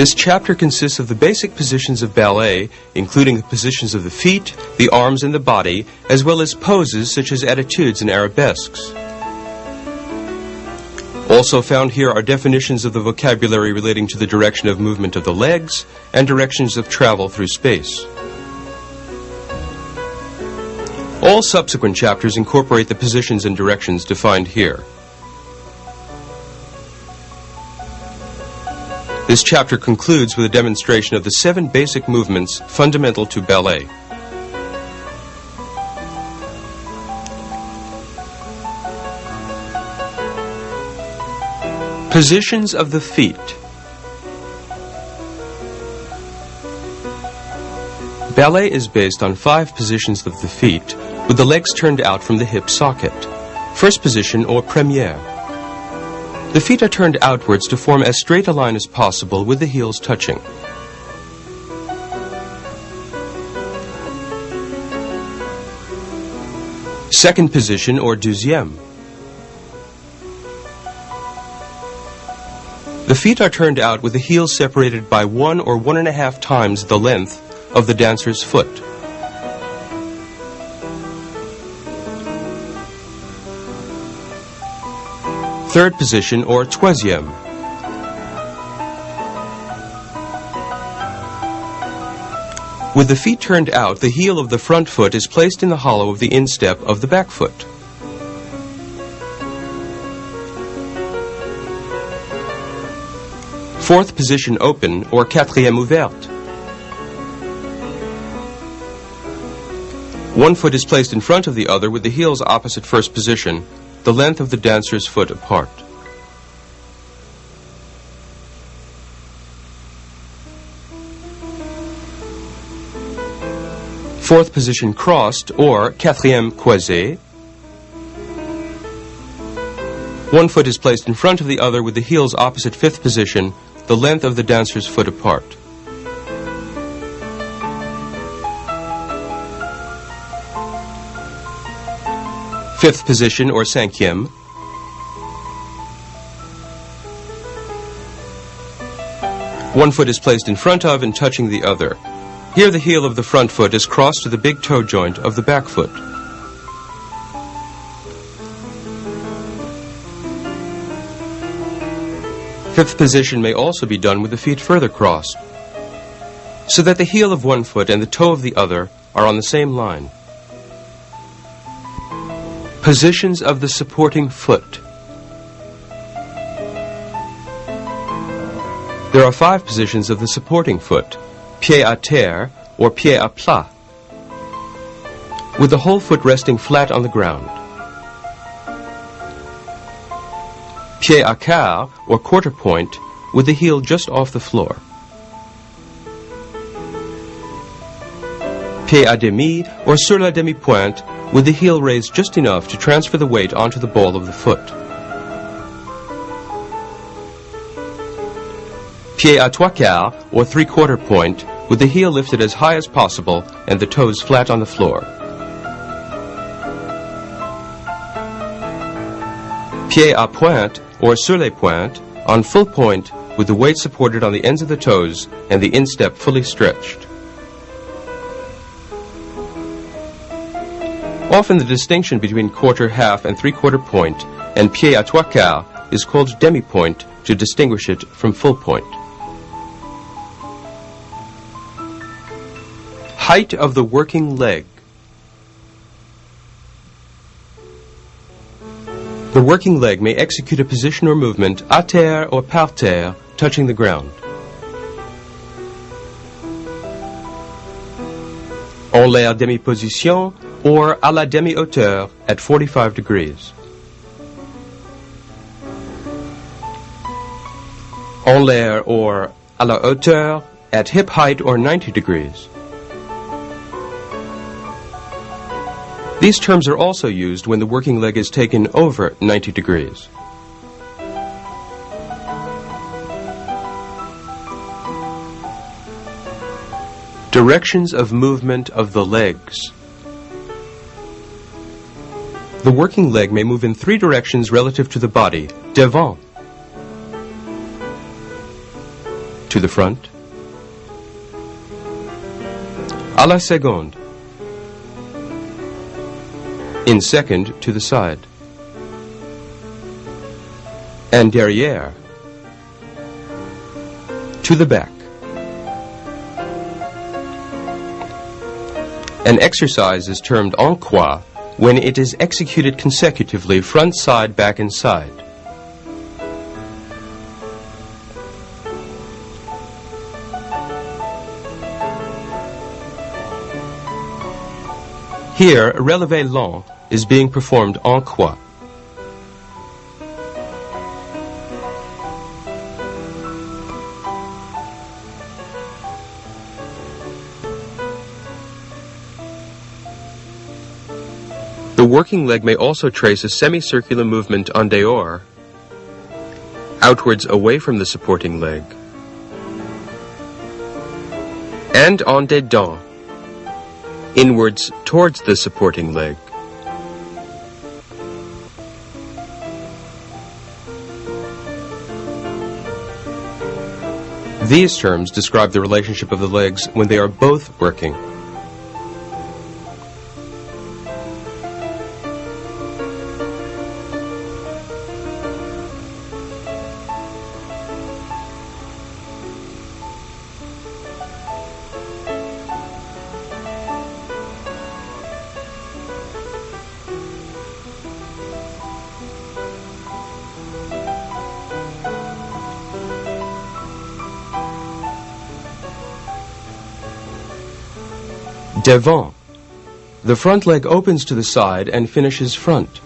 This chapter consists of the basic positions of ballet, including the positions of the feet, the arms, and the body, as well as poses such as attitudes and arabesques. Also found here are definitions of the vocabulary relating to the direction of movement of the legs and directions of travel through space. All subsequent chapters incorporate the positions and directions defined here. This chapter concludes with a demonstration of the 7 basic movements fundamental to ballet. Positions of the feet. Ballet is based on 5 positions of the feet, with the legs turned out from the hip socket. First position, or première. The feet are turned outwards to form as straight a line as possible with the heels touching. Second position, or deuxième. The feet are turned out with the heels separated by 1 or 1.5 times the length of the dancer's foot. Third position, or troisième. With the feet turned out, the heel of the front foot is placed in the hollow of the instep of the back foot. Fourth position, open, or quatrième ouverte. One foot is placed in front of the other with the heels opposite first position, the length of the dancer's foot apart. Fourth position, crossed, or quatrième croisée. One foot is placed in front of the other with the heels opposite fifth position, the length of the dancer's foot apart. Fifth position, or cinquième. One foot is placed in front of and touching the other. Here the heel of the front foot is crossed to the big toe joint of the back foot. Fifth position may also be done with the feet further crossed, so that the heel of one foot and the toe of the other are on the same line. Positions of the supporting foot. There are 5 positions of the supporting foot: pied à terre, or pied à plat, with the whole foot resting flat on the ground. Pied à quart, or quarter point, with the heel just off the floor. Pied à demi, or sur la demi-pointe, with the heel raised just enough to transfer the weight onto the ball of the foot. Pied à trois quarts, or three-quarter point, with the heel lifted as high as possible and the toes flat on the floor. Pied à pointe, or sur les pointes, on full point, with the weight supported on the ends of the toes and the instep fully stretched. Often the distinction between quarter, half, and three-quarter point and pied à trois quarts is called demi-point to distinguish it from full point. Height of the working leg. The working leg may execute a position or movement à terre or par terre, touching the ground. En l'air demi-position, or à la demi-hauteur at 45 degrees. En l'air, or à la hauteur, at hip height or 90 degrees. These terms are also used when the working leg is taken over 90 degrees. Directions of movement of the legs. The working leg may move in 3 directions relative to the body: devant, to the front. À la seconde. In second, to the side. And derrière, to the back. An exercise is termed en croix when it is executed consecutively front, side, back, and side. Here, relevé lent is being performed en croix. The working leg may also trace a semicircular movement en dehors, outwards away from the supporting leg, and en dedans, inwards towards the supporting leg. These terms describe the relationship of the legs when they are both working. Devant. The front leg opens to the side and finishes front.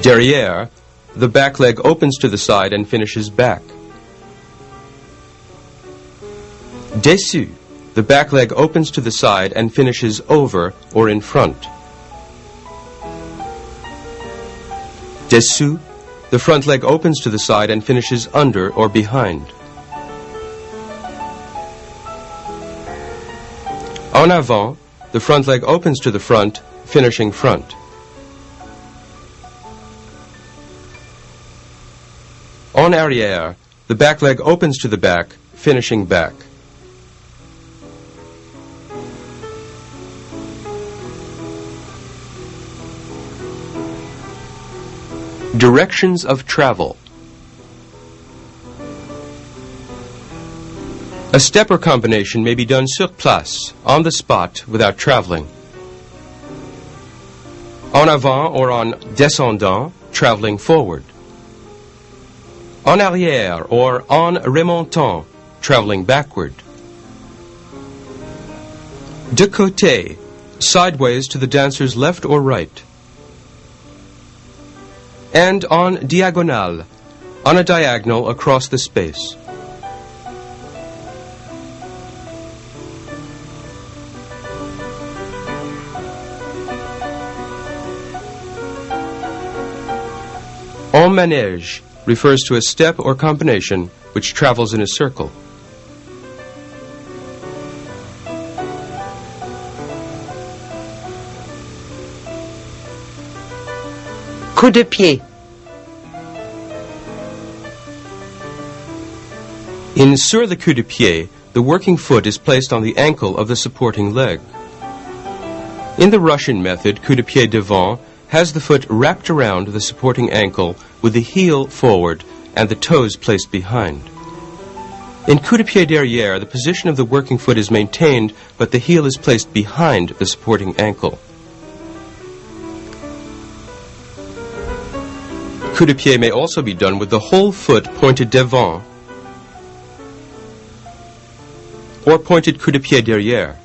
Derrière. The back leg opens to the side and finishes back. Dessus. The back leg opens to the side and finishes over or in front. Dessous. The front leg opens to the side and finishes under or behind. En avant, the front leg opens to the front, finishing front. En arrière, the back leg opens to the back, finishing back. Directions of travel. A step or combination may be done sur place, on the spot, without traveling. En avant or en descendant, traveling forward. En arrière or en remontant, traveling backward. De côté, sideways to the dancer's left or right. And en diagonale, on a diagonal across the space. En manège refers to a step or combination which travels in a circle. Coup de pied. In sur the coup de pied, the working foot is placed on the ankle of the supporting leg. In the Russian method, coup de pied devant has the foot wrapped around the supporting ankle with the heel forward and the toes placed behind. In coup de pied derrière, the position of the working foot is maintained, but the heel is placed behind the supporting ankle. Coup de pied may also be done with the whole foot pointed devant or pointed coup de pied derrière.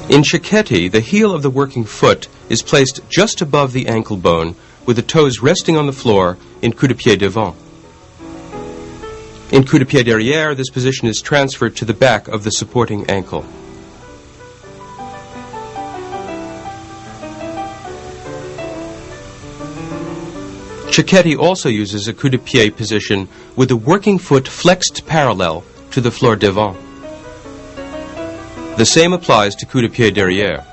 In Cecchetti, the heel of the working foot is placed just above the ankle bone, with the toes resting on the floor in coup de pied devant. In coup de pied derrière, this position is transferred to the back of the supporting ankle. Cecchetti also uses a coup de pied position with the working foot flexed parallel to the floor devant. The same applies to coup de pied derrière.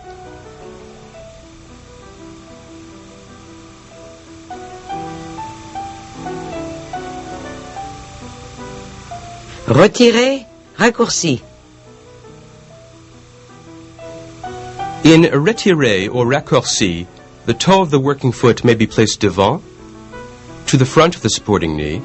Retirer, raccourci. In retiré or raccourci, the toe of the working foot may be placed devant, to the front of the supporting knee,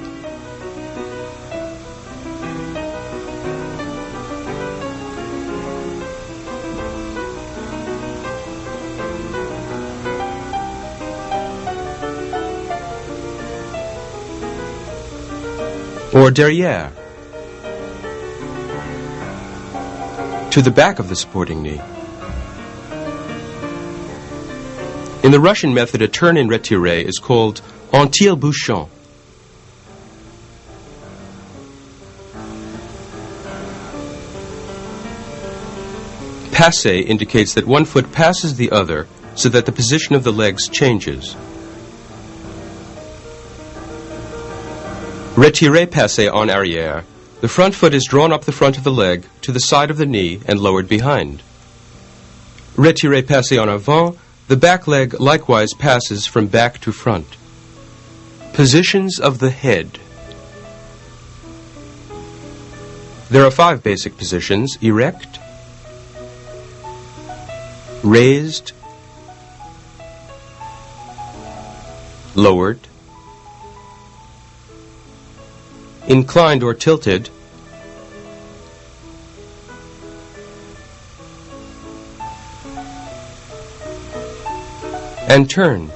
or derrière, to the back of the supporting knee. In the Russian method, a turn in retiré is called en tire-bouchon. Passé indicates that one foot passes the other so that the position of the legs changes. Retiré passé en arrière. The front foot is drawn up the front of the leg to the side of the knee and lowered behind. Retiré passé en avant. The back leg likewise passes from back to front. Positions of the head. There are 5 basic positions: erect, raised, lowered, inclined or tilted, and turned.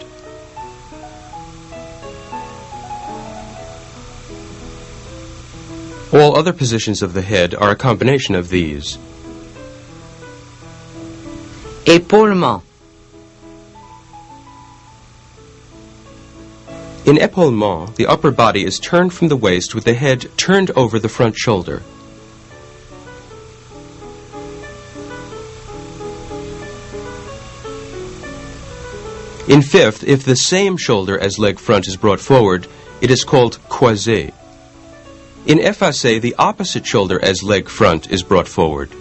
All other positions of the head are a combination of these. Épaulement. In épaulement, the upper body is turned from the waist with the head turned over the front shoulder. In fifth, if the same shoulder as leg front is brought forward, it is called croisé. In effacé, the opposite shoulder as leg front is brought forward.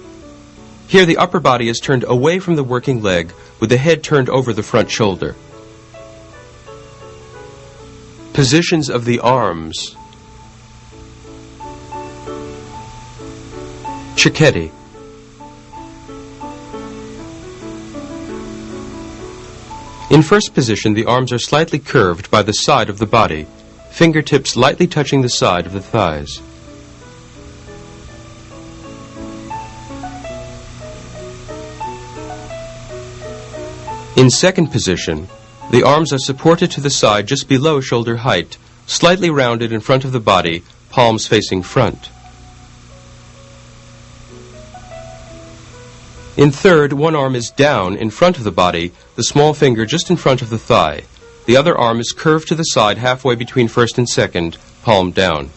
Here the upper body is turned away from the working leg with the head turned over the front shoulder. Positions of the arms. Cecchetti. In first position, the arms are slightly curved by the side of the body, fingertips lightly touching the side of the thighs. In second position, the arms are supported to the side just below shoulder height, slightly rounded in front of the body, palms facing front. In third, one arm is down in front of the body, the small finger just in front of the thigh. The other arm is curved to the side halfway between first and second, palm down.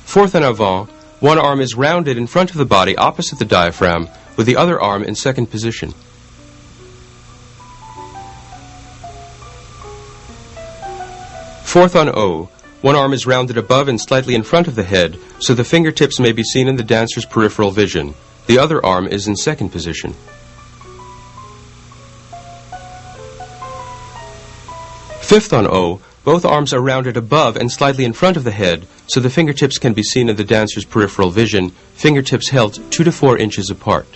Fourth en avant, one arm is rounded in front of the body opposite the diaphragm, with the other arm in second position. Fourth on O, one arm is rounded above and slightly in front of the head, so the fingertips may be seen in the dancer's peripheral vision. The other arm is in second position. Fifth on O, both arms are rounded above and slightly in front of the head, so the fingertips can be seen in the dancer's peripheral vision, fingertips held 2 to 4 inches apart.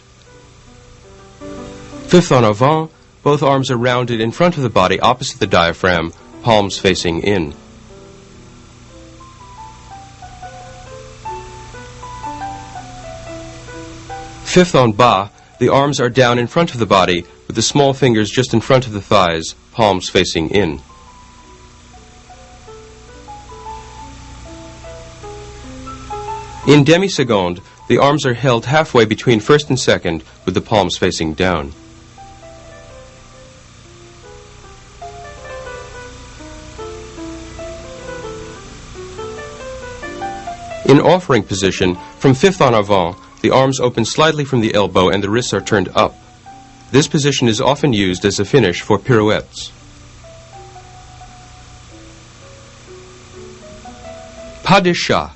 Fifth en avant, both arms are rounded in front of the body opposite the diaphragm, palms facing in. Fifth en bas, the arms are down in front of the body, with the small fingers just in front of the thighs, palms facing in. In demi-seconde, the arms are held halfway between first and second, with the palms facing down. In offering position, from fifth en avant, the arms open slightly from the elbow and the wrists are turned up. This position is often used as a finish for pirouettes. Pas de chat.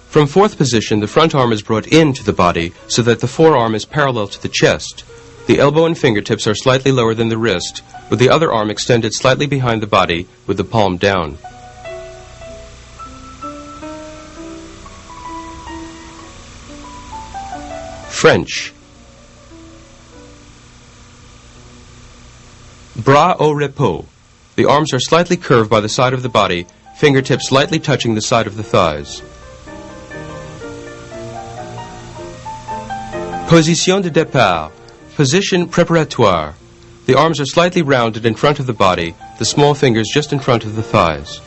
From fourth position, the front arm is brought into the body so that the forearm is parallel to the chest. The elbow and fingertips are slightly lower than the wrist, with the other arm extended slightly behind the body with the palm down. French. Bras au repos. The arms are slightly curved by the side of the body, fingertips lightly touching the side of the thighs. Position de départ. Position préparatoire. The arms are slightly rounded in front of the body, the small fingers just in front of the thighs.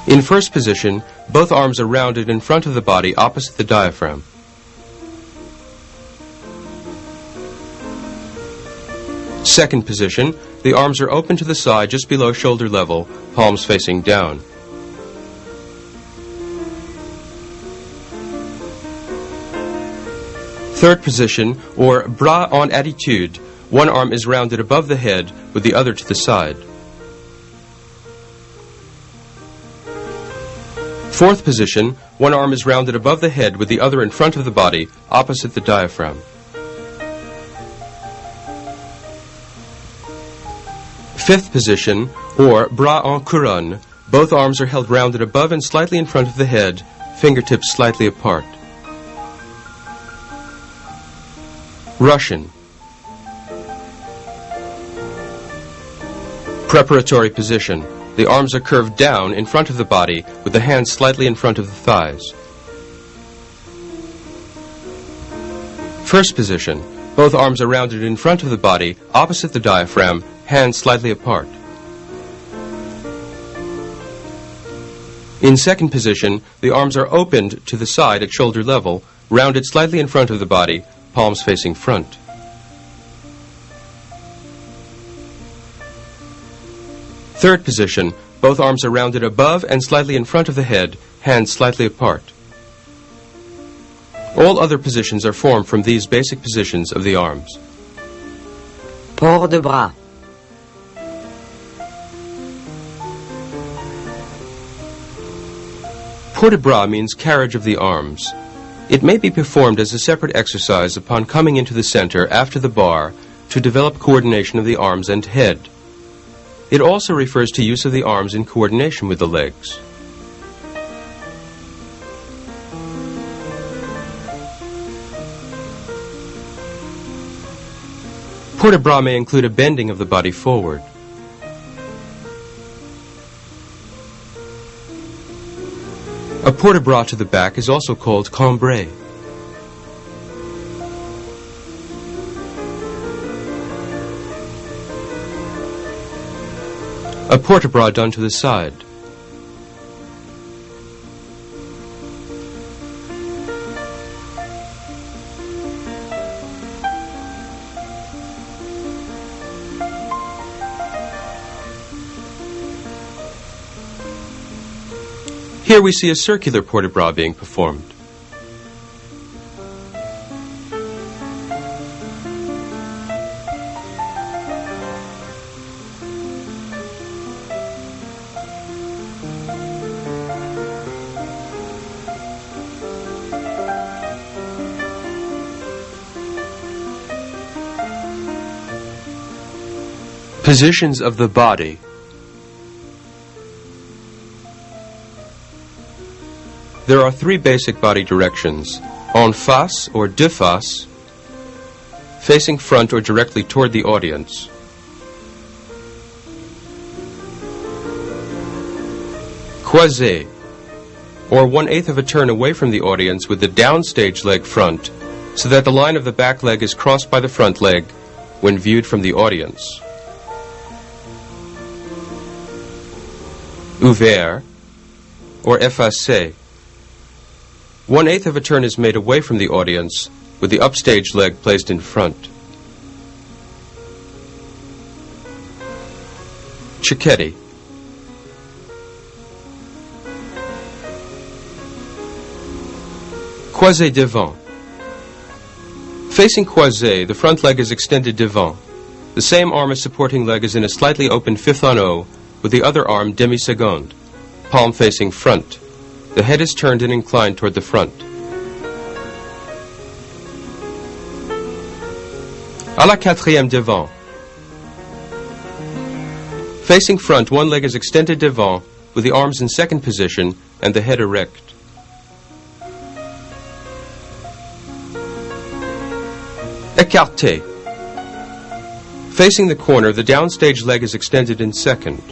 In first position, both arms are rounded in front of the body opposite the diaphragm. Second position, the arms are open to the side just below shoulder level, palms facing down. Third position, or bras en attitude, one arm is rounded above the head with the other to the side. Fourth position, one arm is rounded above the head with the other in front of the body, opposite the diaphragm. Fifth position, or bras en couronne, both arms are held rounded above and slightly in front of the head, fingertips slightly apart. Russian. Preparatory position. The arms are curved down in front of the body with the hands slightly in front of the thighs. First position. Both arms are rounded in front of the body, opposite the diaphragm, hands slightly apart. In second position, the arms are opened to the side at shoulder level, rounded slightly in front of the body, palms facing front. Third position, both arms are rounded above and slightly in front of the head, hands slightly apart. All other positions are formed from these basic positions of the arms. Port de bras. Port de bras means carriage of the arms. It may be performed as a separate exercise upon coming into the center after the bar to develop coordination of the arms and head. It also refers to use of the arms in coordination with the legs. Port de bras may include a bending of the body forward. A port de bras to the back is also called cambré. A port de bras done to the side. Here we see a circular port de bras being performed. Positions of the body. There are three basic body directions: en face or de face, facing front or directly toward the audience, croisé, or 1/8 of a turn away from the audience with the downstage leg front, so that the line of the back leg is crossed by the front leg when viewed from the audience. Ouvert, or effacé. 1/8 of a turn is made away from the audience, with the upstage leg placed in front. Cicchetti. Croisé devant. Facing croisé, the front leg is extended devant. The same arm as supporting leg is in a slightly open fifth en haut, with the other arm demi-seconde, palm facing front. The head is turned and inclined toward the front. À la quatrième devant. Facing front, one leg is extended devant, with the arms in second position and the head erect. Écarté. Facing the corner, the downstage leg is extended in second.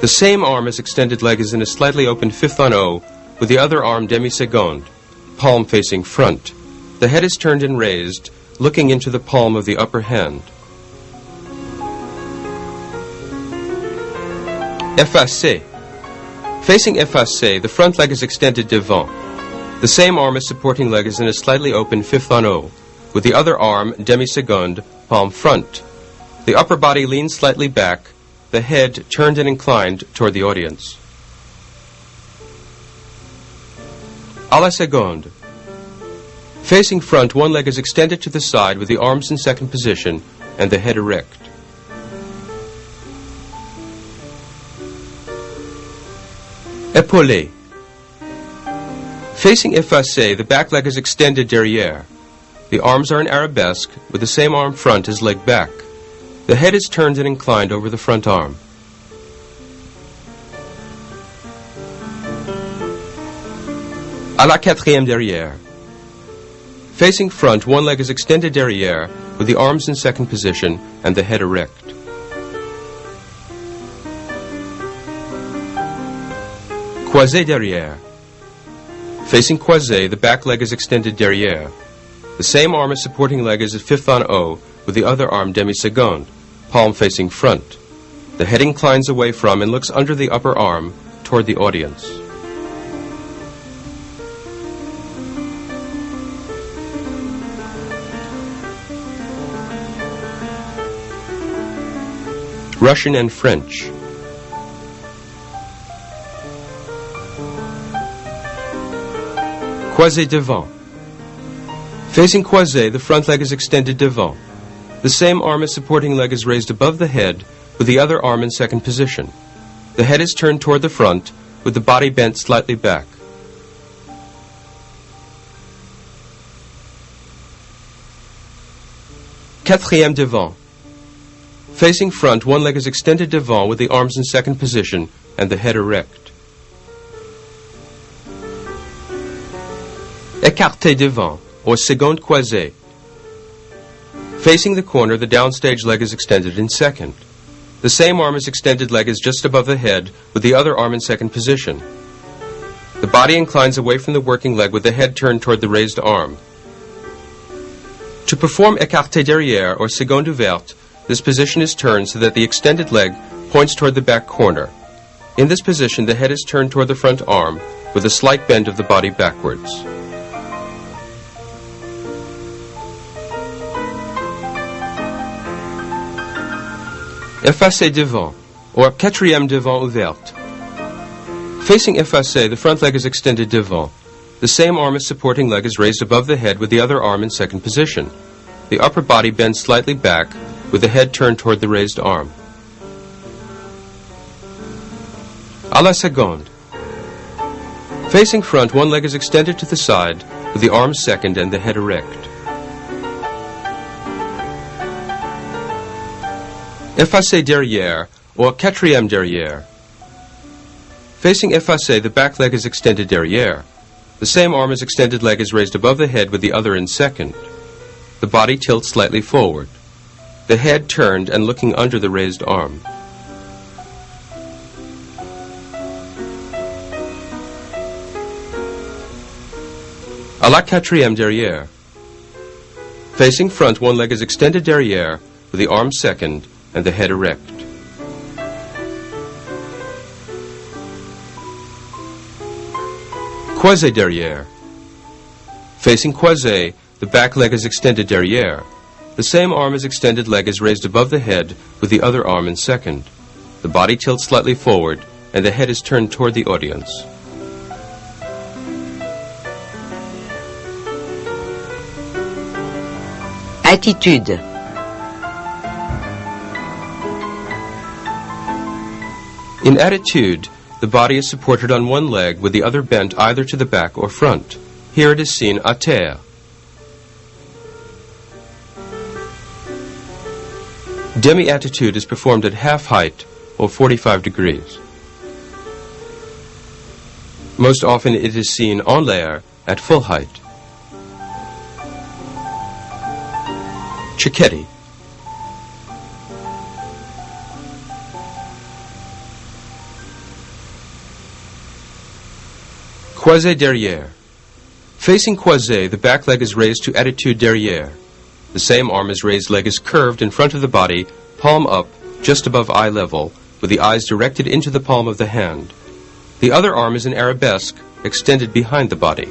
The same arm as extended leg is in a slightly open fifth on O, with the other arm demi-seconde, palm facing front. The head is turned and raised, looking into the palm of the upper hand. Effacé. Facing effacé, the front leg is extended devant. The same arm as supporting leg is in a slightly open fifth on O, with the other arm demi-seconde, palm front. The upper body leans slightly back, the head turned and inclined toward the audience. À la seconde. Facing front, one leg is extended to the side with the arms in second position and the head erect. Épaulé. Facing effacé, the back leg is extended derrière. The arms are in arabesque with the same arm front as leg back. The head is turned and inclined over the front arm. À la quatrième derrière. Facing front, one leg is extended derrière with the arms in second position and the head erect. Croisé derrière. Facing croisé, the back leg is extended derrière. The same arm as supporting leg is at fifth on O, with the other arm demi-seconde, palm facing front. The head inclines away from and looks under the upper arm toward the audience. Russian and French. Croisé devant. Facing croisé, the front leg is extended devant. The same arm as supporting leg is raised above the head with the other arm in second position. The head is turned toward the front with the body bent slightly back. Quatrième devant. Facing front, one leg is extended devant with the arms in second position and the head erect. Écarté devant, or seconde croisée. Facing the corner, the downstage leg is extended in second. The same arm as extended leg is just above the head with the other arm in second position. The body inclines away from the working leg with the head turned toward the raised arm. To perform écarté derrière or seconde ouverte, this position is turned so that the extended leg points toward the back corner. In this position, the head is turned toward the front arm with a slight bend of the body backwards. Effacé devant, or quatrième devant ouverte. Facing effacé, the front leg is extended devant. The same arm as supporting leg is raised above the head with the other arm in second position. The upper body bends slightly back with the head turned toward the raised arm. À la seconde. Facing front, one leg is extended to the side with the arms second and the head erect. Effacé derrière, or quatrième derrière. Facing effacé, the back leg is extended derrière. The same arm as extended leg is raised above the head with the other in second. The body tilts slightly forward. The head turned and looking under the raised arm. À la quatrième derrière. Facing front, one leg is extended derrière with the arm second and the head erect. Croisé derrière. Facing croisé, the back leg is extended derrière. The same arm as extended leg is raised above the head with the other arm in second. The body tilts slightly forward and the head is turned toward the audience. Attitude. In attitude, the body is supported on one leg with the other bent either to the back or front. Here it is seen à terre. Demi-attitude is performed at half height or 45 degrees. Most often it is seen en l'air at full height. Cicchetti. Croisé derrière. Facing croisé, the back leg is raised to attitude derrière. The same arm as raised leg is curved in front of the body, palm up, just above eye level, with the eyes directed into the palm of the hand. The other arm is an arabesque, extended behind the body.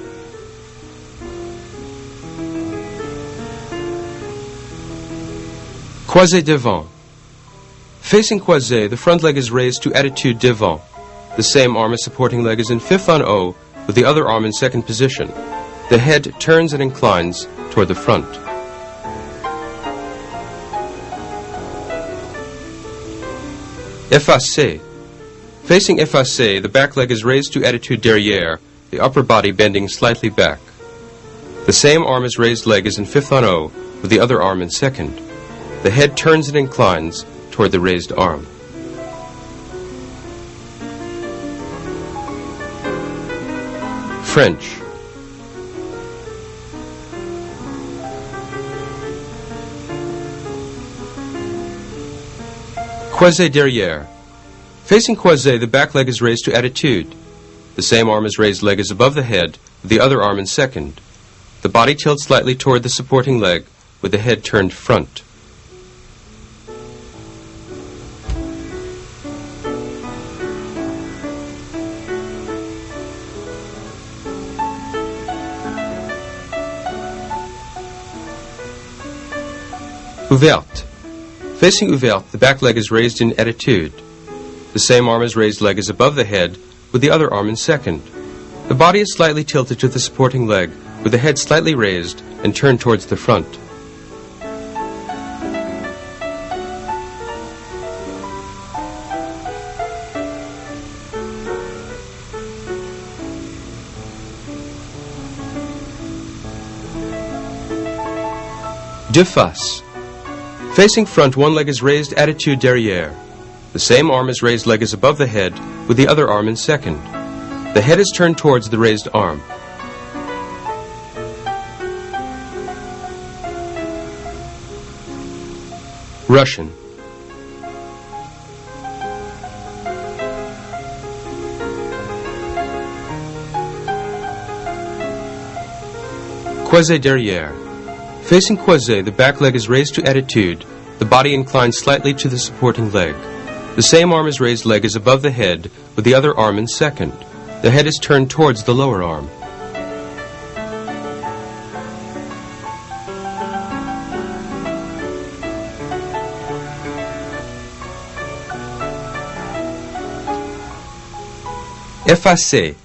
Croisé devant. Facing croisé, the front leg is raised to attitude devant. The same arm as supporting leg is in fifth on O, with the other arm in second position. The head turns and inclines toward the front. Effacé. Facing effacé, the back leg is raised to attitude derrière, the upper body bending slightly back. The same arm as raised leg is in fifth on O, with the other arm in second. The head turns and inclines toward the raised arm. French. Croisé derrière. Facing croisé, the back leg is raised to attitude. The same arm as raised leg is above the head, with the other arm in second. The body tilts slightly toward the supporting leg, with the head turned front. Ouverte. Facing ouverte, the back leg is raised in attitude. The same arm as raised leg is above the head, with the other arm in second. The body is slightly tilted to the supporting leg, with the head slightly raised and turned towards the front. De face. Facing front, one leg is raised attitude derrière. The same arm as raised leg is above the head, with the other arm in second. The head is turned towards the raised arm. Russian. Croisé derrière. Facing croisé, the back leg is raised to attitude. The body inclines slightly to the supporting leg. The same arm as raised leg is above the head, with the other arm in second. The head is turned towards the lower arm. Effacé.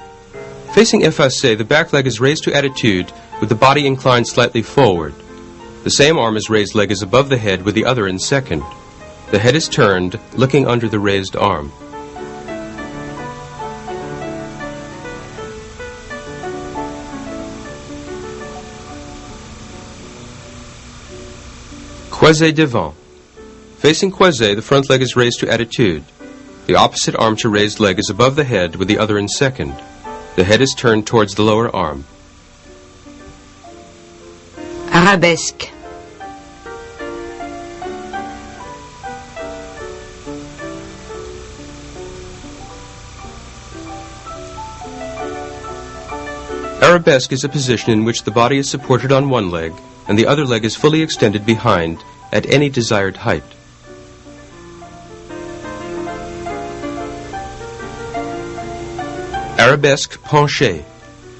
Facing effacé, the back leg is raised to attitude, with the body inclined slightly forward. The same arm as raised leg is above the head, with the other in second. The head is turned, looking under the raised arm. Croisé devant. Facing croisé, the front leg is raised to attitude. The opposite arm to raised leg is above the head, with the other in second. The head is turned towards the lower arm. Arabesque. Arabesque is a position in which the body is supported on one leg and the other leg is fully extended behind at any desired height. Arabesque penché.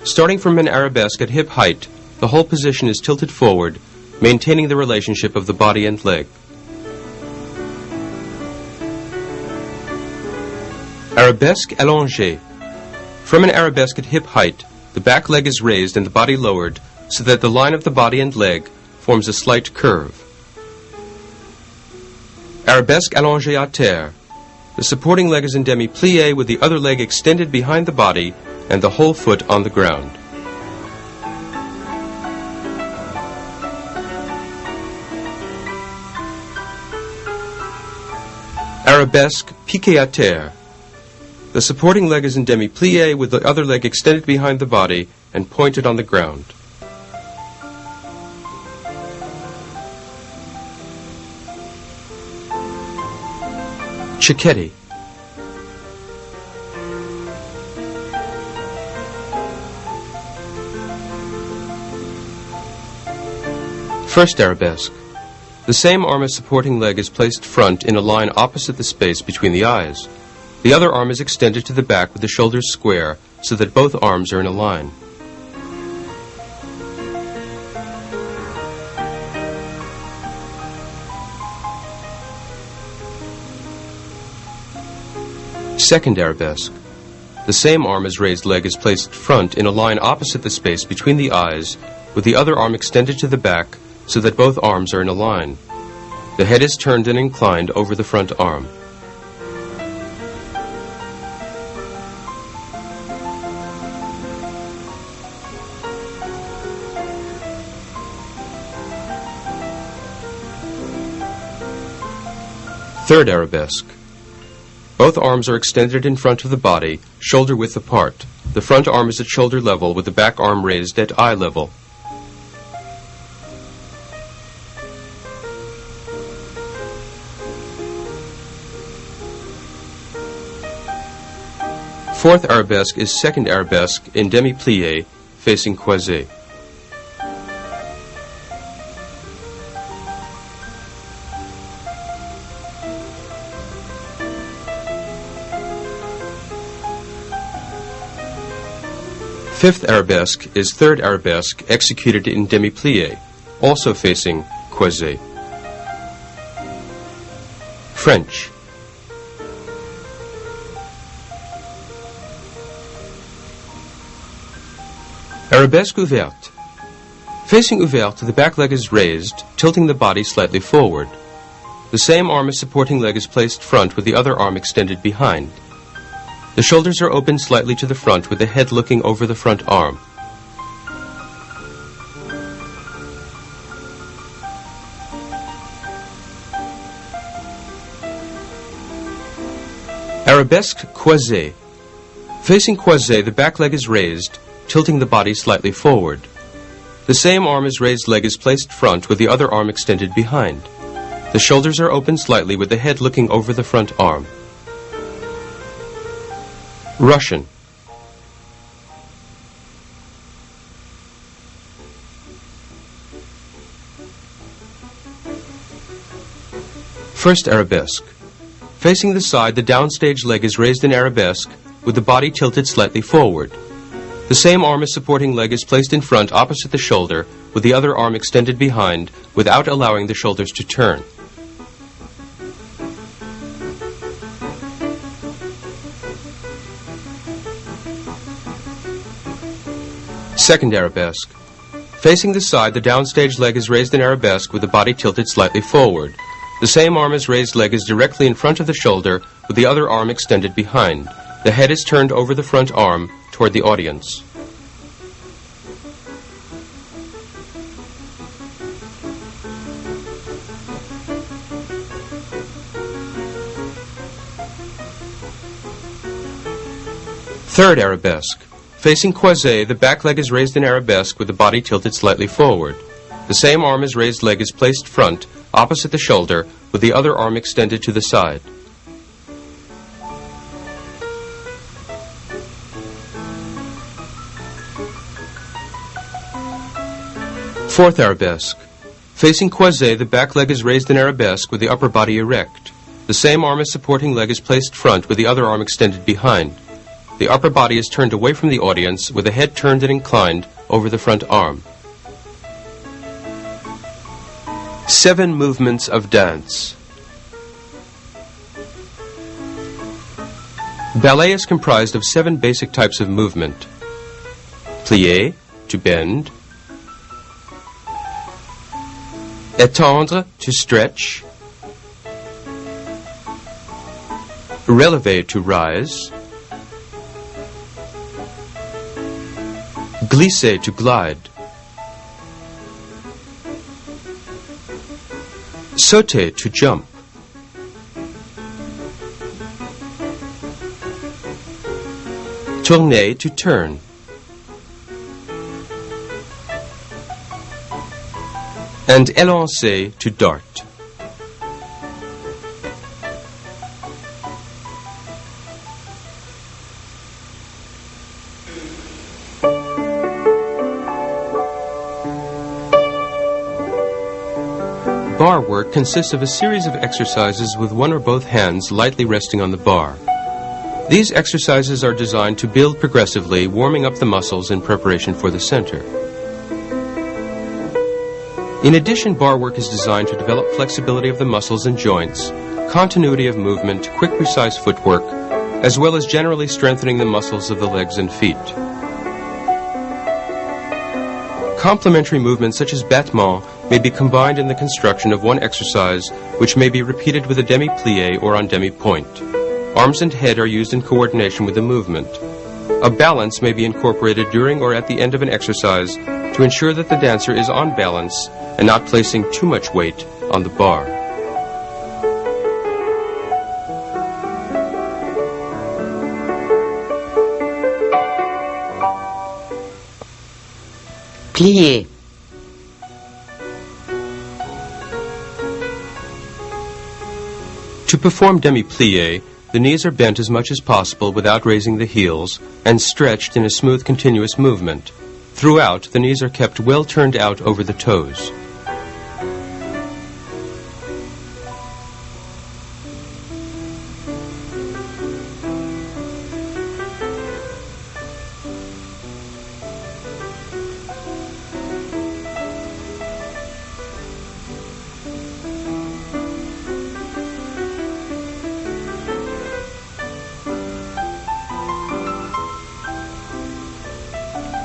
Starting from an arabesque at hip height, the whole position is tilted forward, maintaining the relationship of the body and leg. Arabesque allongé. From an arabesque at hip height, the back leg is raised and the body lowered so that the line of the body and leg forms a slight curve. Arabesque allongé à terre. The supporting leg is in demi-plié with the other leg extended behind the body and the whole foot on the ground. Arabesque piqué à terre. The supporting leg is in demi-plié with the other leg extended behind the body and pointed on the ground. Cicchetti. First arabesque. The same arm as supporting leg is placed front in a line opposite the space between the eyes. The other arm is extended to the back with the shoulders square so that both arms are in a line. Second arabesque. The same arm as raised leg is placed front in a line opposite the space between the eyes with the other arm extended to the back so that both arms are in a line. The head is turned and inclined over the front arm. Third arabesque. Both arms are extended in front of the body, shoulder width apart. The front arm is at shoulder level with the back arm raised at eye level. Fourth arabesque is second arabesque in demi-plie, facing croisé. Fifth arabesque is third arabesque executed in demi-plie, also facing croisé. French. Arabesque ouverte. Facing ouverte, the back leg is raised, tilting the body slightly forward. The same arm as supporting leg is placed front with the other arm extended behind. The shoulders are open slightly to the front with the head looking over the front arm. Arabesque croisée. Facing croisé, the back leg is raised, tilting the body slightly forward. The same arm as raised leg is placed front with the other arm extended behind. The shoulders are open slightly with the head looking over the front arm. Russian. First arabesque. Facing the side, the downstage leg is raised in arabesque with the body tilted slightly forward. The same arm as supporting leg is placed in front opposite the shoulder with the other arm extended behind without allowing the shoulders to turn. Second arabesque. Facing the side, the downstage leg is raised in arabesque with the body tilted slightly forward. The same arm as raised leg is directly in front of the shoulder with the other arm extended behind. The head is turned over the front arm toward the audience. Third arabesque. Facing croisé, the back leg is raised in arabesque with the body tilted slightly forward. The same arm as raised leg is placed front, opposite the shoulder, with the other arm extended to the side. Fourth arabesque. Facing croisé, the back leg is raised in arabesque with the upper body erect. The same arm as supporting leg is placed front with the other arm extended behind. The upper body is turned away from the audience with the head turned and inclined over the front arm. 7 movements of dance. Ballet is comprised of 7 basic types of movement. Plier, to bend. Étendre, to stretch. Relever, to rise. Glisser, to glide. Sauter, to jump. Tourner, to turn. And élancer, to dart. Bar work consists of a series of exercises with one or both hands lightly resting on the bar. These exercises are designed to build progressively, warming up the muscles in preparation for the center. In addition, bar work is designed to develop flexibility of the muscles and joints, continuity of movement, quick, precise footwork, as well as generally strengthening the muscles of the legs and feet. Complementary movements such as battement may be combined in the construction of one exercise, which may be repeated with a demi-plie or on demi-point. Arms and head are used in coordination with the movement. A balance may be incorporated during or at the end of an exercise to ensure that the dancer is on balance and not placing too much weight on the bar. Plié. To perform demi-plie, the knees are bent as much as possible without raising the heels and stretched in a smooth, continuous movement. Throughout, the knees are kept well turned out over the toes.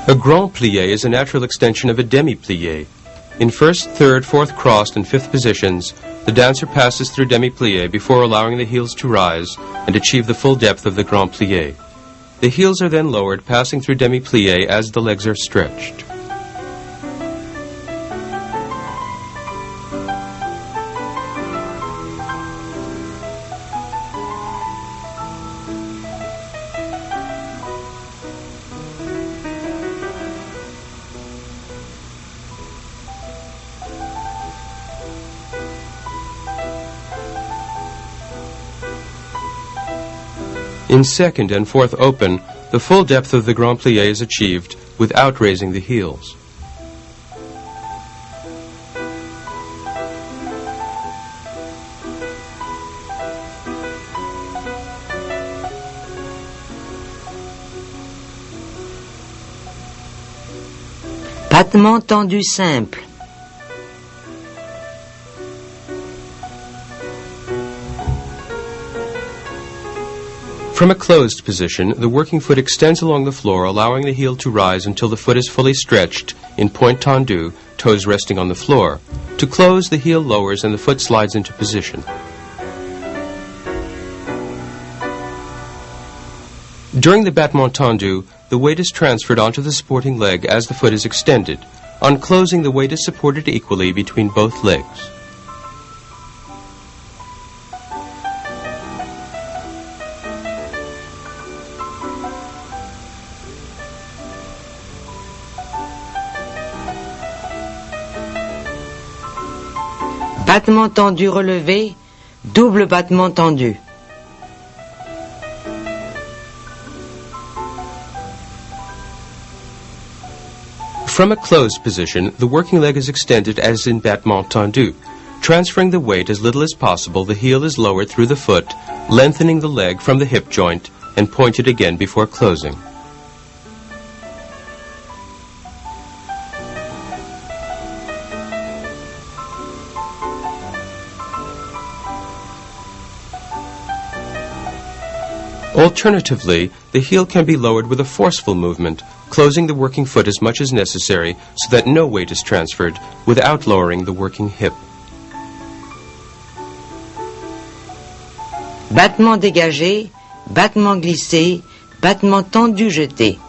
A grand plié is a natural extension of a demi-plié. In first, third, fourth crossed, and fifth positions, the dancer passes through demi-plié before allowing the heels to rise and achieve the full depth of the grand plié. The heels are then lowered, passing through demi-plié as the legs are stretched. In second and fourth open, the full depth of the grand plié is achieved without raising the heels. Battement tendu simple. From a closed position, the working foot extends along the floor, allowing the heel to rise until the foot is fully stretched in point tendu, toes resting on the floor. To close, the heel lowers and the foot slides into position. During the battement tendu, the weight is transferred onto the supporting leg as the foot is extended. On closing, the weight is supported equally between both legs. Battement tendu relevé, double battement tendu. From a closed position, the working leg is extended as in battement tendu. Transferring the weight as little as possible, the heel is lowered through the foot, lengthening the leg from the hip joint, and pointed again before closing. Alternatively, the heel can be lowered with a forceful movement, closing the working foot as much as necessary so that no weight is transferred without lowering the working hip. Battement dégagé, battement glissé, battement tendu jeté.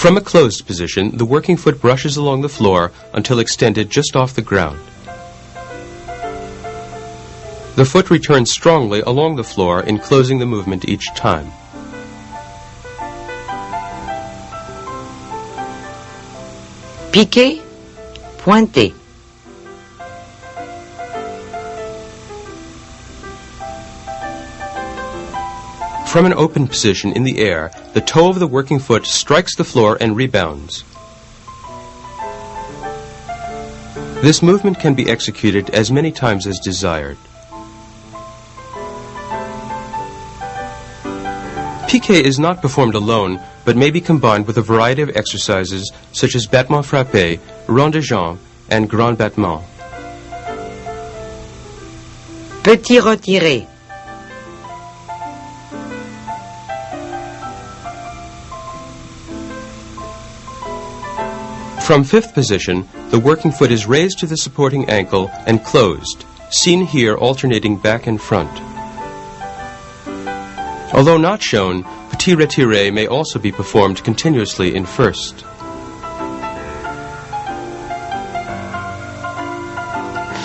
From a closed position, the working foot brushes along the floor until extended just off the ground. The foot returns strongly along the floor in closing the movement each time. Piqué, pointé. From an open position in the air, the toe of the working foot strikes the floor and rebounds. This movement can be executed as many times as desired. Piqué is not performed alone, but may be combined with a variety of exercises such as battement frappé, rond de jambe, and grand battement. Petit retiré. From fifth position, the working foot is raised to the supporting ankle and closed, seen here alternating back and front. Although not shown, petit retiré may also be performed continuously in first.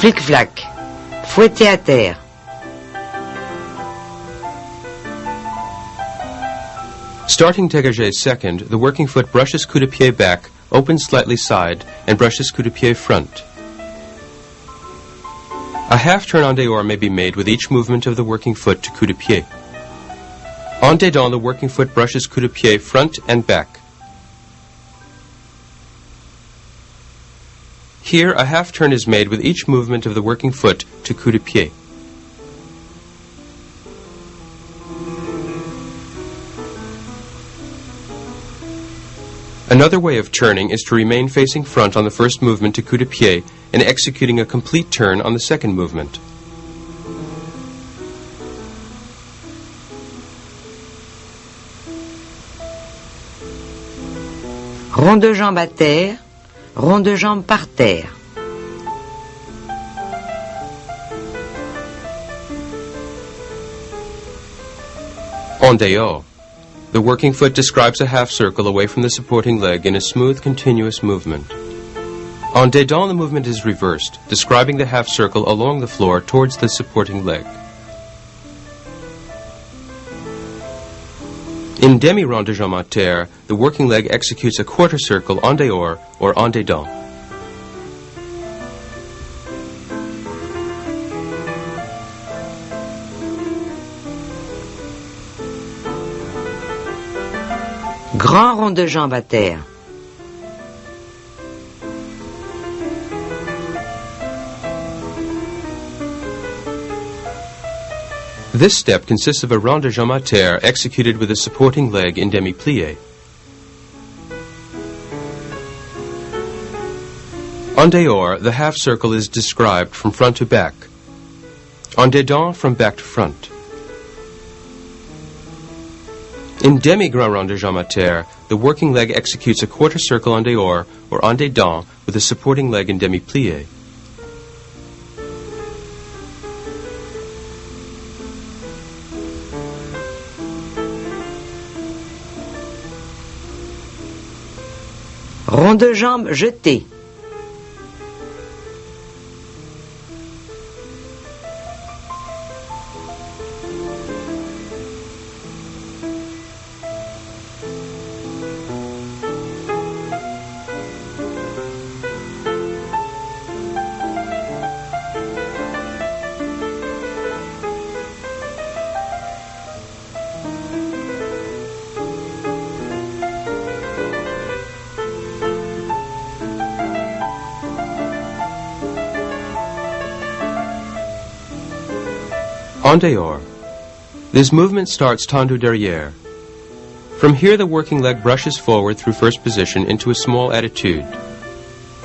Flic-flac. Fouetté à terre. Starting dégagé second, the working foot brushes coup de pied back, opens slightly side, and brushes coup de pied front. A half turn en dehors may be made with each movement of the working foot to coup de pied. En dedans, the working foot brushes coup de pied front and back. Here, a half turn is made with each movement of the working foot to coup de pied. Another way of turning is to remain facing front on the first movement to coup de pied and executing a complete turn on the second movement. Rond de jambe à terre, rond de jambe par terre. En dehors. The working foot describes a half circle away from the supporting leg in a smooth, continuous movement. En dedans, the movement is reversed, describing the half circle along the floor towards the supporting leg. In demi-rond de jambe à terre, the working leg executes a quarter circle en dehors or en dedans. Grand rond de jambe à terre. This step consists of a rond de jambe à terre executed with a supporting leg in demi-plié. En dehors, the half circle is described from front to back. En dedans, from back to front. In demi-grand rond de jambe à terre, the working leg executes a quarter circle en dehors or en dedans with a supporting leg in demi-plié. Rond de jambe jeté. En dehors. This movement starts tendu derrière. From here, the working leg brushes forward through first position into a small attitude.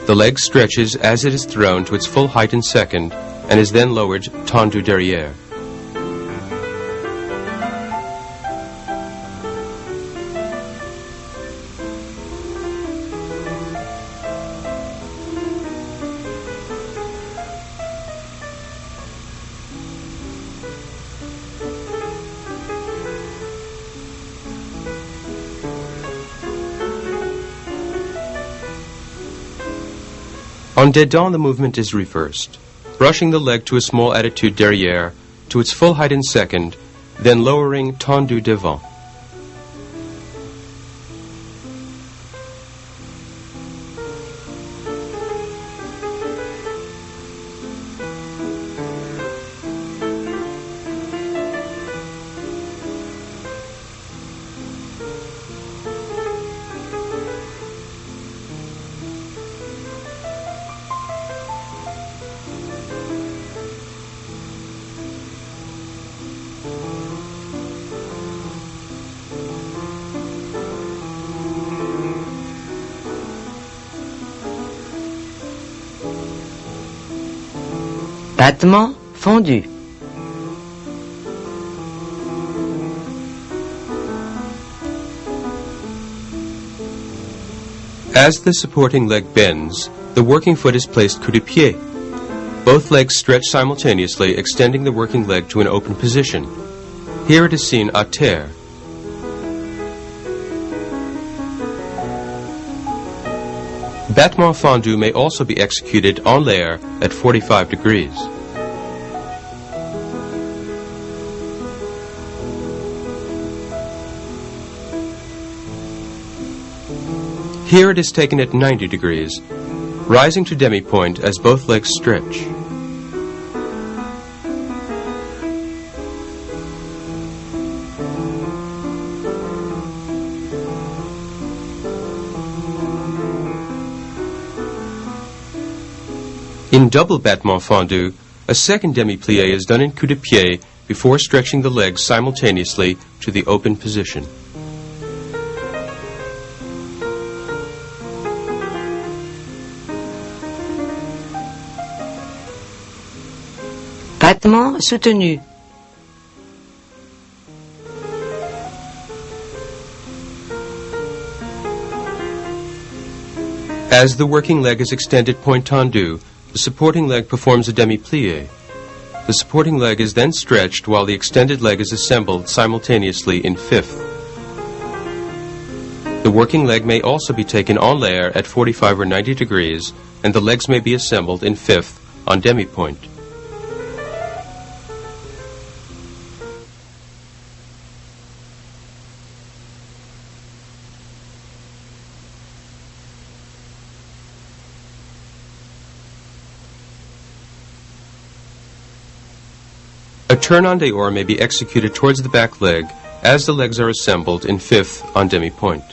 The leg stretches as it is thrown to its full height in second and is then lowered tendu derrière. En dedans, the movement is reversed, brushing the leg to a small attitude derrière, to its full height in second, then lowering tendu devant. Battement fondu. As the supporting leg bends, the working foot is placed coup de pied. Both legs stretch simultaneously, extending the working leg to an open position. Here it is seen à terre. Battement fondu may also be executed en l'air at 45 degrees. Here it is taken at 90 degrees, rising to demi-point as both legs stretch. In double battement fondu, a second demi-plie is done in coup de pied before stretching the legs simultaneously to the open position. Battement soutenu. As the working leg is extended point tendu, the supporting leg performs a demi-plie. The supporting leg is then stretched while the extended leg is assembled simultaneously in fifth. The working leg may also be taken en l'air at 45 or 90 degrees, and the legs may be assembled in fifth on demi-point. A turn en dehors may be executed towards the back leg as the legs are assembled in fifth on demi-point.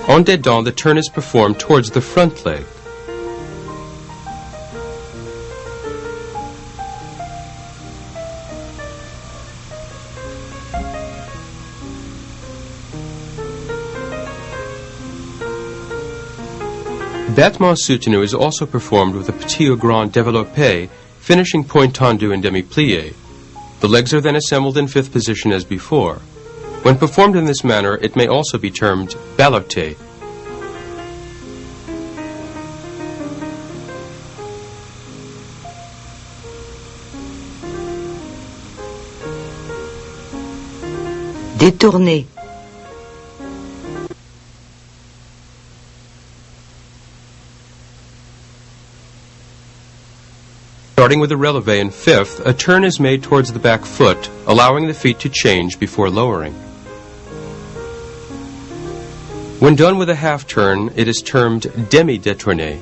En dedans, the turn is performed towards the front leg. Battement soutenu is also performed with a petit ou grand développé, finishing point tendu and demi-plie. The legs are then assembled in fifth position as before. When performed in this manner, it may also be termed balloté. Détourné. Starting with a relevé in fifth, a turn is made towards the back foot, allowing the feet to change before lowering. When done with a half turn, it is termed demi-détourné.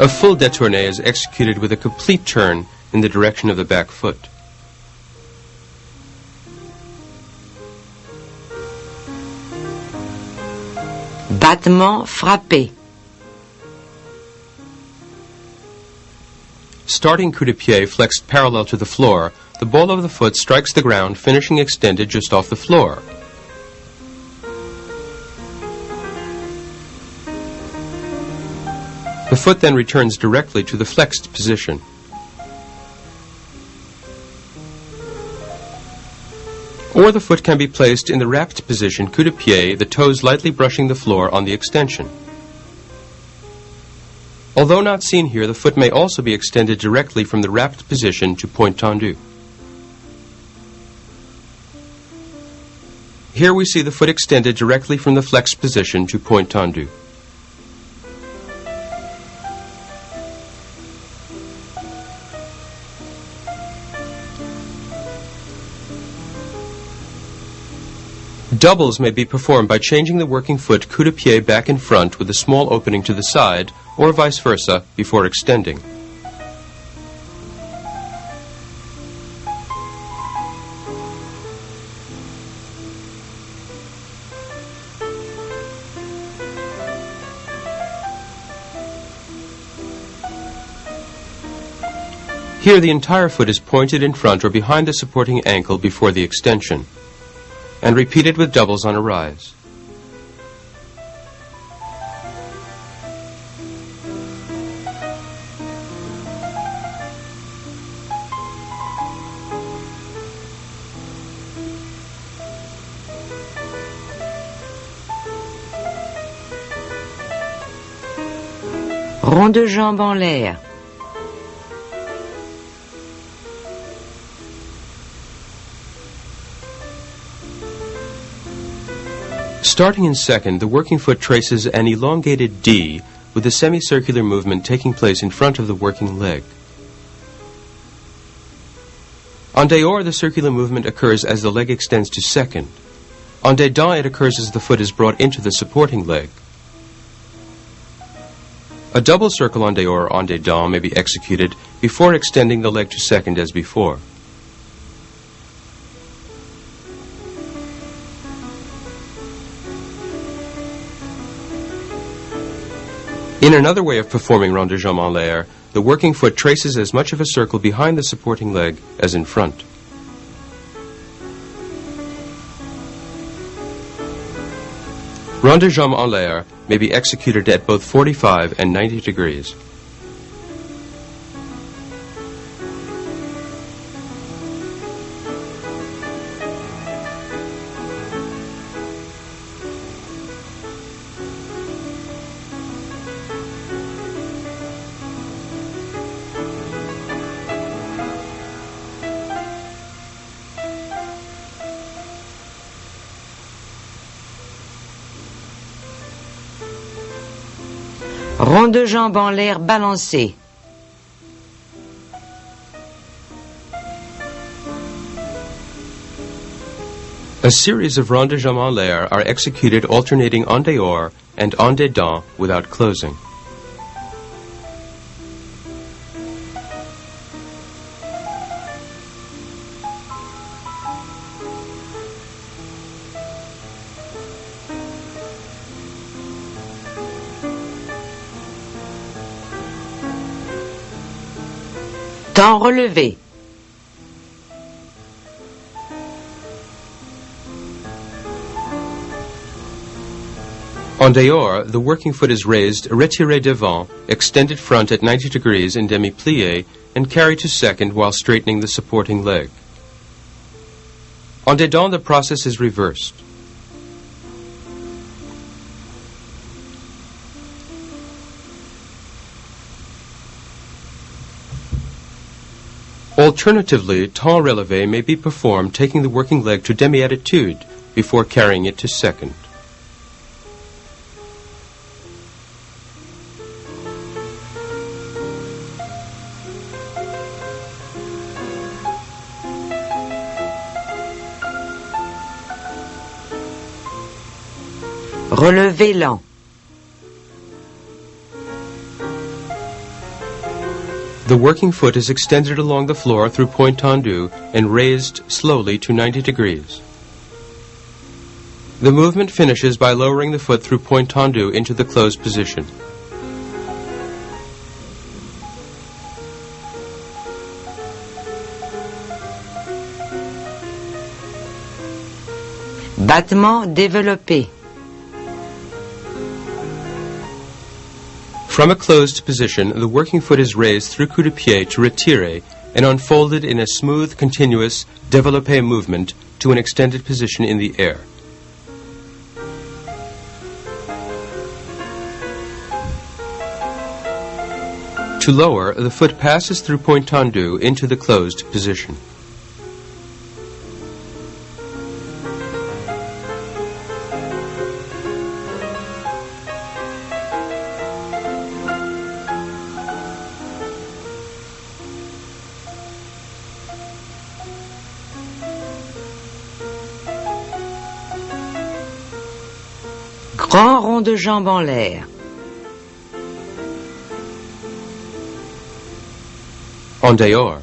A full détourné is executed with a complete turn in the direction of the back foot. Battement frappé. Starting coup de pied flexed parallel to the floor, the ball of the foot strikes the ground, finishing extended just off the floor. The foot then returns directly to the flexed position. Or the foot can be placed in the wrapped position coup de pied, the toes lightly brushing the floor on the extension. Although not seen here, the foot may also be extended directly from the wrapped position to point tendu. Here we see the foot extended directly from the flexed position to point tendu. Doubles may be performed by changing the working foot coup de pied back in front with a small opening to the side, or vice versa, before extending. Here the entire foot is pointed in front or behind the supporting ankle before the extension, and repeated with doubles on a rise. Rond de jambe en l'air. Starting in second, the working foot traces an elongated D with a semicircular movement taking place in front of the working leg. En dehors, the circular movement occurs as the leg extends to second. En dedans, it occurs as the foot is brought into the supporting leg. A double circle en dehors or en dedans may be executed before extending the leg to second as before. In another way of performing rond de jambe en l'air, the working foot traces as much of a circle behind the supporting leg as in front. Rond de jambe en l'air may be executed at both 45 and 90 degrees. Rond de jambe en l'air balancé. A series of rond de jambe en l'air are executed alternating en dehors and en dedans without closing. Temps relevé. En dehors, the working foot is raised, retiré devant, extended front at 90 degrees in demi-plié, and carried to second while straightening the supporting leg. En dedans, the process is reversed. Alternatively, temps relevé may be performed taking the working leg to demi-attitude before carrying it to second. Relevé lent. The working foot is extended along the floor through point tendu and raised slowly to 90 degrees. The movement finishes by lowering the foot through point tendu into the closed position. Battement développé. From a closed position, the working foot is raised through coup de pied to retirer and unfolded in a smooth, continuous, développé movement to an extended position in the air. To lower, the foot passes through point tendu into the closed position. Grand rond de jambe en l'air. En dehors.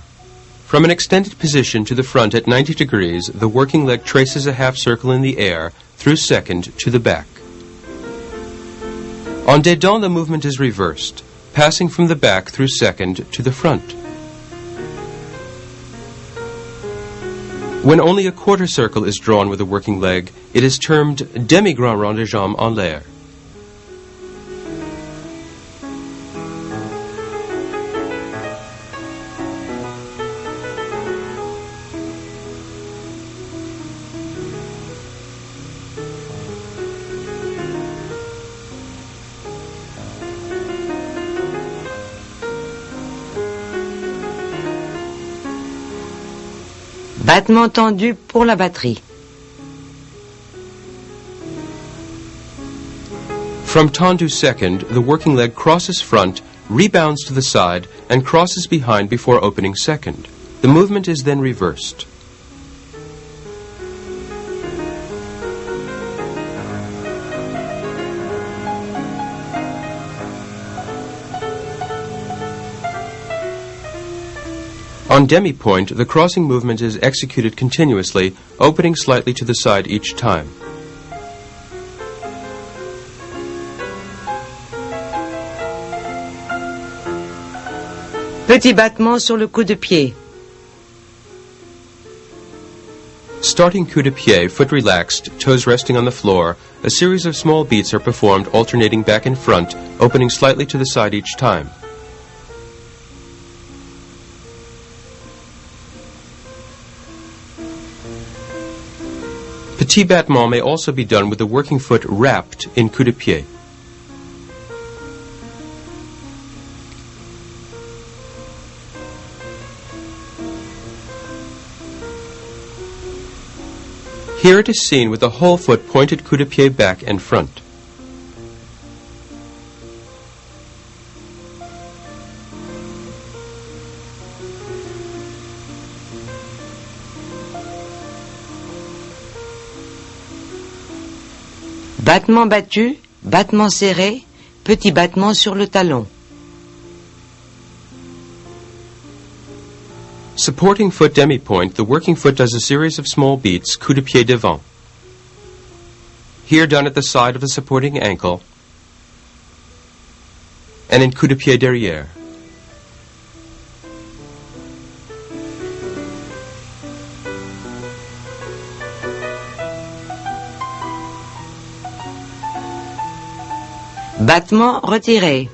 From an extended position to the front at 90 degrees, the working leg traces a half circle in the air through second to the back. En dedans, the movement is reversed, passing from the back through second to the front. When only a quarter circle is drawn with a working leg, it is termed demi-grand rond de jambe en l'air. Battement tendu pour la batterie. From tendu second, the working leg crosses front, rebounds to the side, and crosses behind before opening second. The movement is then reversed. On demi-point, the crossing movement is executed continuously, opening slightly to the side each time. Petit battement sur le coup de pied. Starting coup de pied, foot relaxed, toes resting on the floor, a series of small beats are performed alternating back and front, opening slightly to the side each time. Petit battement may also be done with the working foot wrapped in coup de pied. Here it is seen with the whole foot pointed coup de pied back and front. Battement battu, battement serré, petit battement sur le talon. Supporting foot demi-point, the working foot does a series of small beats, coup de pied devant. Here done at the side of the supporting ankle, and in coup de pied derrière. Battement retiré.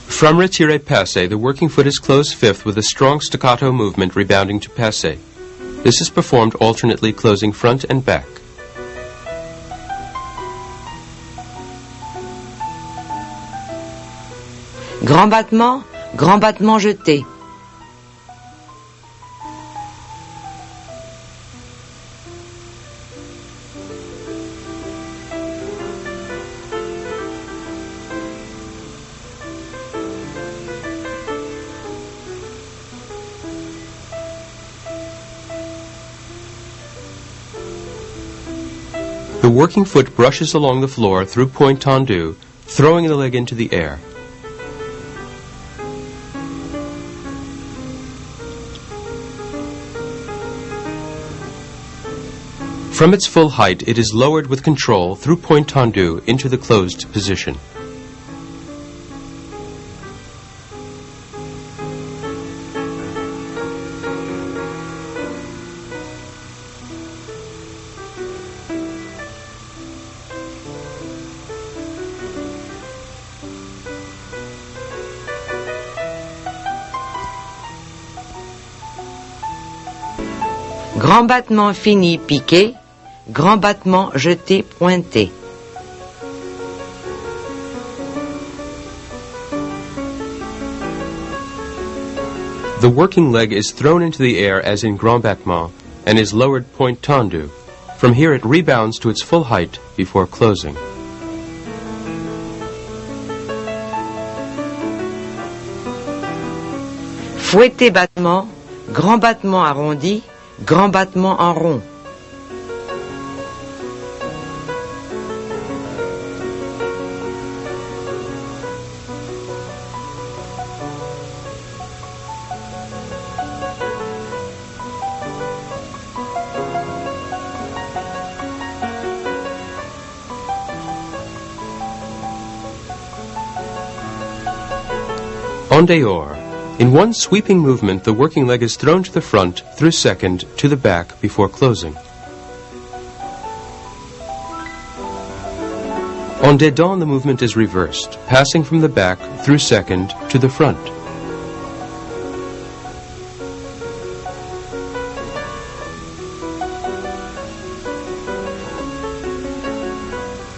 From retiré passé, the working foot is closed fifth with a strong staccato movement rebounding to passé. This is performed alternately closing front and back. Grand battement jeté. The working foot brushes along the floor through point tendu, throwing the leg into the air. From its full height, it is lowered with control through point tendu into the closed position. Grand battement fini piqué, grand battement jeté pointé. The working leg is thrown into the air as in grand battement and is lowered point tendu. From here it rebounds to its full height before closing. Fouetté battement, grand battement arrondi, grand battement en rond. En dehors. In one sweeping movement, the working leg is thrown to the front, through second, to the back before closing. En dedans, the movement is reversed, passing from the back, through second, to the front.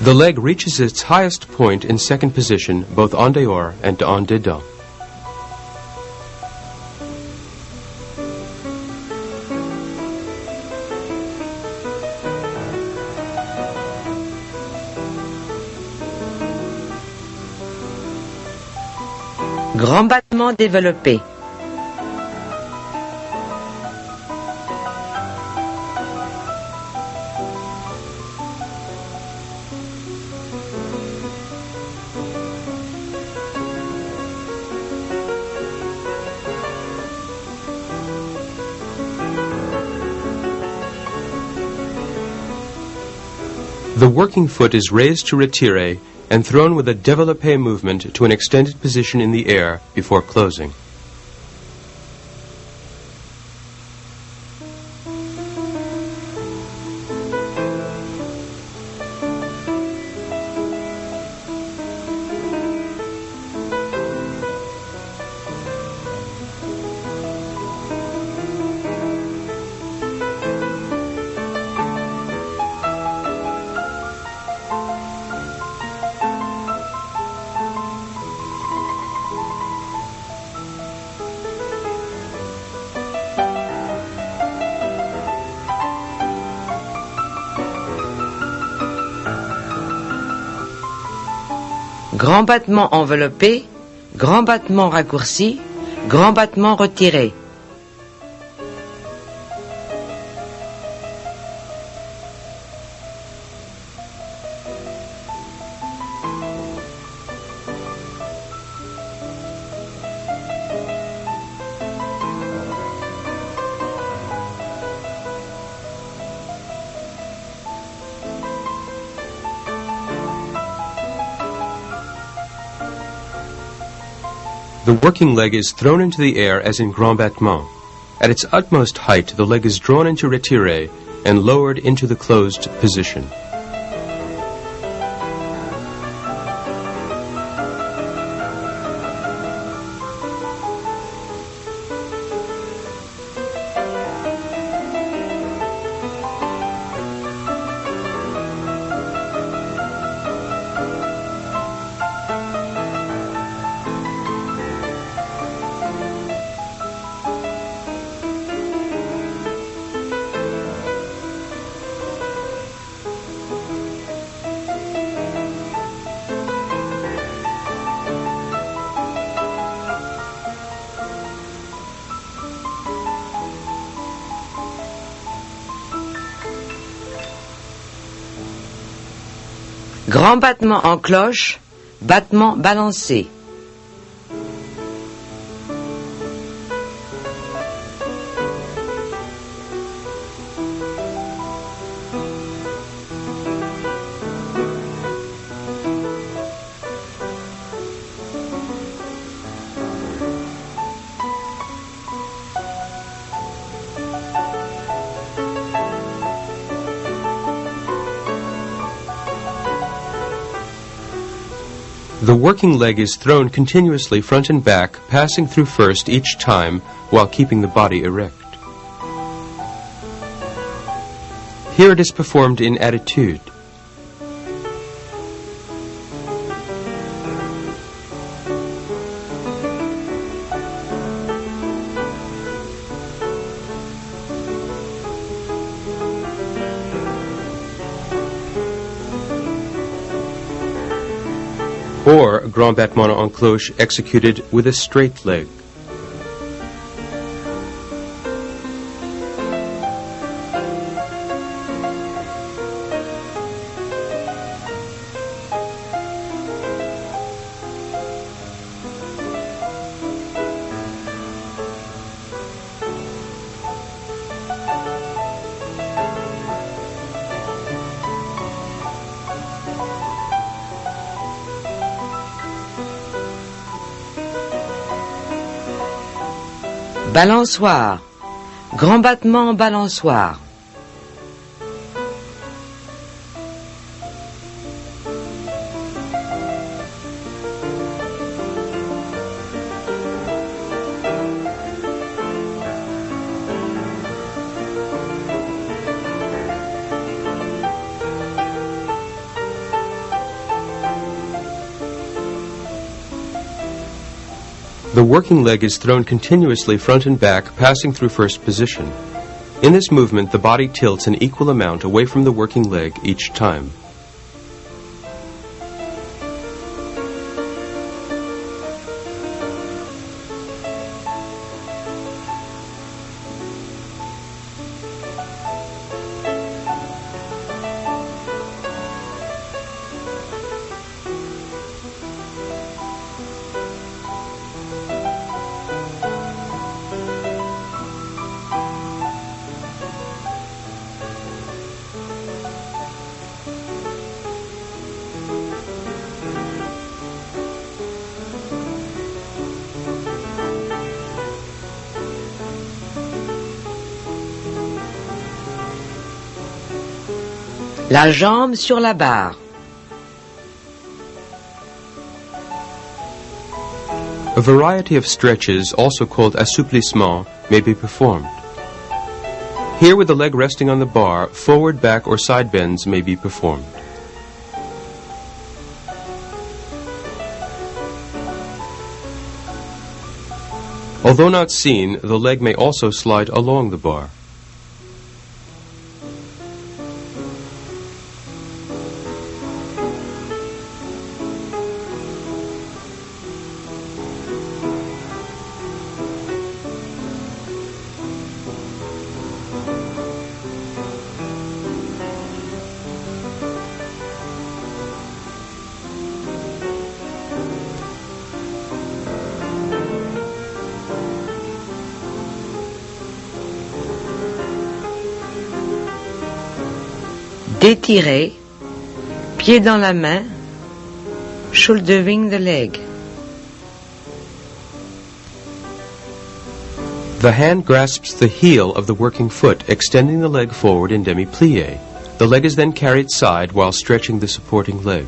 The leg reaches its highest point in second position, both en dehors and en dedans. Grand battement développé. The working foot is raised to retire and thrown with a développé movement to an extended position in the air before closing. Grand battement enveloppé, grand battement raccourci, grand battement retiré. The working leg is thrown into the air as in grand battement. At its utmost height, the leg is drawn into retire and lowered into the closed position. Grand battement en cloche, battement balancé. The working leg is thrown continuously front and back, passing through first each time while keeping the body erect. Here it is performed in attitude. Or grand battement en cloche executed with a straight leg. Balançoire. Grand battement en balançoire. The working leg is thrown continuously front and back, passing through first position. In this movement, the body tilts an equal amount away from the working leg each time. La jambe sur la barre. A variety of stretches, also called assouplissement, may be performed. Here, with the leg resting on the bar, forward, back, or side bends may be performed. Although not seen, the leg may also slide along the bar. D'étirer, pied dans la main, shouldering the leg. The hand grasps the heel of the working foot, extending the leg forward in demi-plie. The leg is then carried side while stretching the supporting leg.